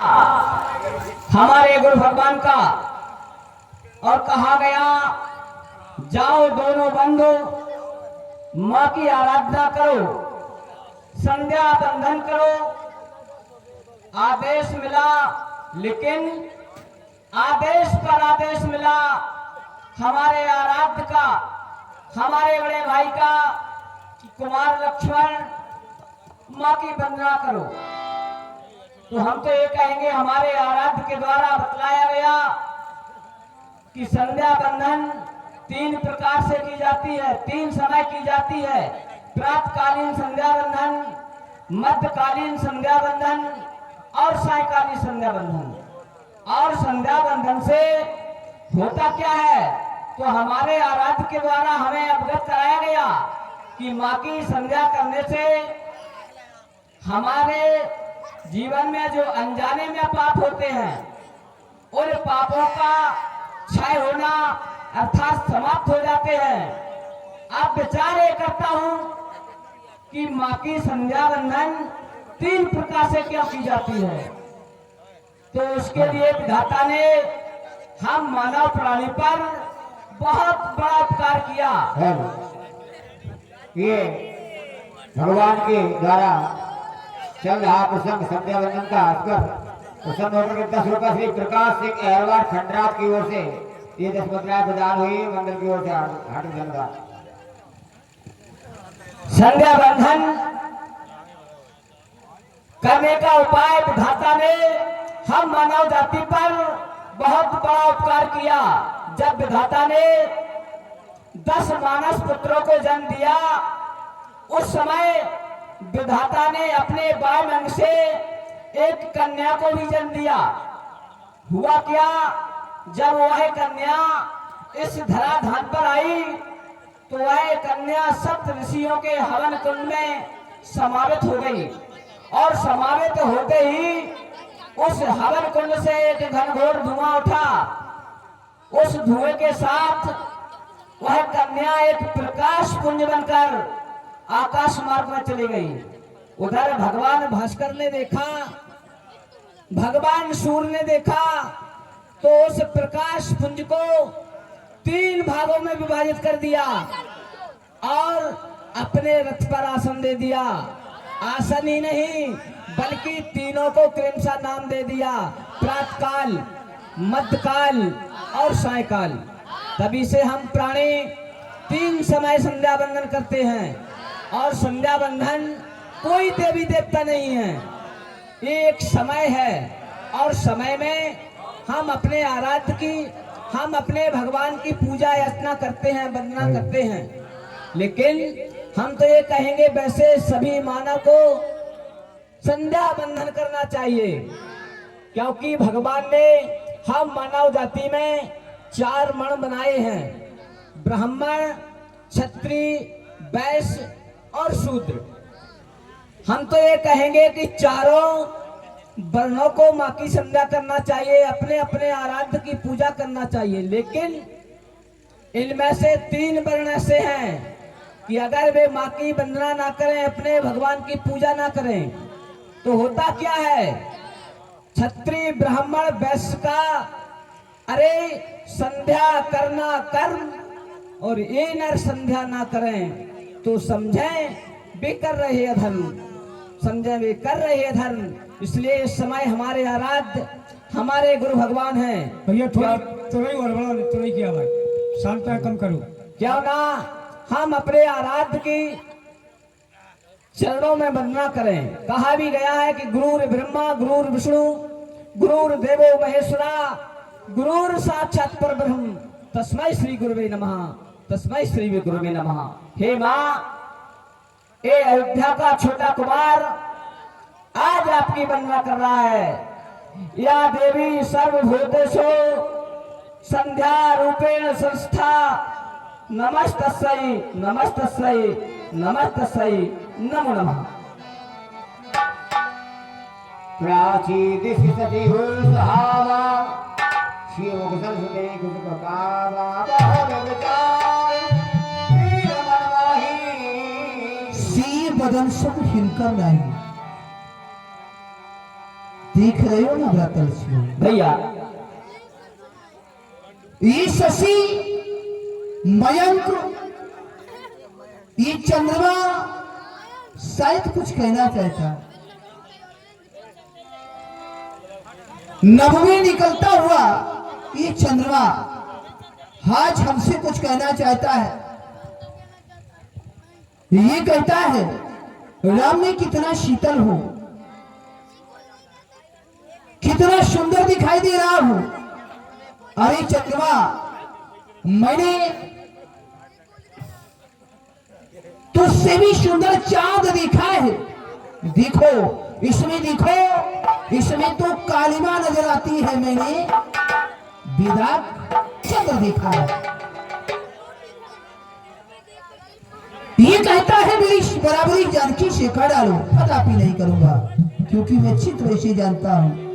हमारे गुरु भगवान का। और कहा गया, जाओ दोनों बंधु माँ की आराधना करो, संध्या बंधन करो। आदेश मिला, लेकिन आदेश पर आदेश मिला हमारे आराध्य का, हमारे बड़े भाई का, कुमार लक्ष्मण माँ की वंदना करो। तो हम तो ये कहेंगे, हमारे आराध्य के द्वारा बतलाया गया कि संध्या बंधन 3 प्रकार से की जाती है, 3 समय की जाती है। प्रातकालीन संध्या बंधन, मध्यकालीन संध्या बंधन और सायकालीन संध्या बंधन। और संध्या बंधन से होता क्या है, तो हमारे आराध्य के द्वारा हमें अवगत कराया गया कि माँ की संध्या करने से हमारे जीवन में जो अनजाने में पाप होते हैं, उन पापों का क्षय होना अर्थात समाप्त हो जाते हैं। अब विचार ये करता हूं कि माँ की संध्या बंधन 3 प्रकार से क्यों की जाती है। तो उसके लिए विधाता ने हम मानव प्राणी पर बहुत बड़ा उपकार किया है। ये भगवान के द्वारा चल रहा प्रसंग संध्या बंधन का आजकल प्रसंग होकर के 10 रुपये श्री प्रकाश सिंह अहरवार खंडराज की ओर से ये 10 मुद्राएं प्रदान हुई। मंडल की ओर से हार्दिक धन्यवाद। संध्या बंधन करने का उपाय विधाता ने हम मानव जाति पर बहुत बड़ा उपकार किया। जब विधाता ने 10 मानस पुत्रों को जन्म दिया, उस समय विधाता ने अपने बाएं अंग से एक कन्या को भी जन्म दिया। हुआ क्या, जब वह कन्या इस धराधाम पर आई तो वह कन्या सप्त ऋषियों के हवन कुंड में समावित हो गई। और समावित होते ही उस हवन कुंड से एक घनघोर धुआं उठा। उस धुएं के साथ वह कन्या एक प्रकाश पुंज बनकर आकाश मार्ग में चली गई। उधर भगवान भास्कर ने देखा, भगवान सूर्य ने देखा, तो उस प्रकाश पुंज को 3 भागों में विभाजित कर दिया और अपने रथ पर आसन दे दिया। आसन ही नहीं बल्कि तीनों को क्रमशः नाम दे दिया, प्रातकाल, मध्यकाल और सायकाल। तभी से हम प्राणी 3 समय संध्या बंधन करते हैं। और संध्या बंधन कोई देवी देवता नहीं है, एक समय है। और समय में हम अपने आराध्य की, हम अपने भगवान की पूजा अर्चना करते हैं, वंदना करते हैं। लेकिन हम तो ये कहेंगे, वैसे सभी मानव को संध्या बंधन करना चाहिए, क्योंकि भगवान ने हम मानव जाति में 4 वर्ण बनाए हैं, ब्राह्मण, क्षत्रिय, वैश्य और शूद्र। हम तो ये कहेंगे कि चारों वर्णों को माँ की संध्या करना चाहिए, अपने अपने आराध्य की पूजा करना चाहिए। लेकिन इनमें से 3 वर्ण ऐसे हैं कि अगर वे माँ की वंदना ना करें, अपने भगवान की पूजा ना करें, तो होता क्या है, क्षत्रिय, ब्राह्मण, वैश्य का अरे संध्या करना कर्म, और ये नर संध्या ना करें तो समझें वे कर रहे अधर्म, समझें वे कर रहे धर्म। इसलिए इस समय हमारे आराध्य हमारे गुरु भगवान हैं। भैया थोड़ा तो नहीं किया भाई, शांता कम करो। क्यों ना हम अपने आराध्य की चरणों में वंदना करें। कहा भी गया है कि गुरुर ब्रह्मा गुरुर विष्णु गुरुर देवो महेश्वरा गुरुर साक्षात परब्रह्म तस्मै श्री गुरुवे नमः, तस्मै श्री गुरुवे नमः। हे माँ, ये अयोध्या का छोटा कुमार आज आपकी वंदना कर रहा है। या देवी सर्वभूतेषु संध्या रूपेण संस्था नमस्तस्यै नमस्तस्यै नमस्तस्यै नमो नमः। प्राची दिशि सती हुसहावा शिव सरस्वती कुसुमकावा बदन सब हिलकर नहीं, देख रहे हो ना व्रतलक्ष्मी, भैया ये शशि मयंक, ये चंद्रमा शायद कुछ कहना चाहता है। नभवे निकलता हुआ ये चंद्रमा आज हमसे कुछ कहना चाहता है। ये कहता है राम में कितना शीतल हो, कितना सुंदर दिखाई दे रहा हो। अरे चंद्रमा, मैंने तुझसे भी सुंदर चांद देखा है। देखो इसमें, देखो इसमें तो कालिमा नजर आती है। मैंने विदा चंद्र देखा है। ये कहता है मेरी बराबरी जानकी से कर डालो, कदापि नहीं करूंगा, क्योंकि मैं चित्त वैसे जानता हूं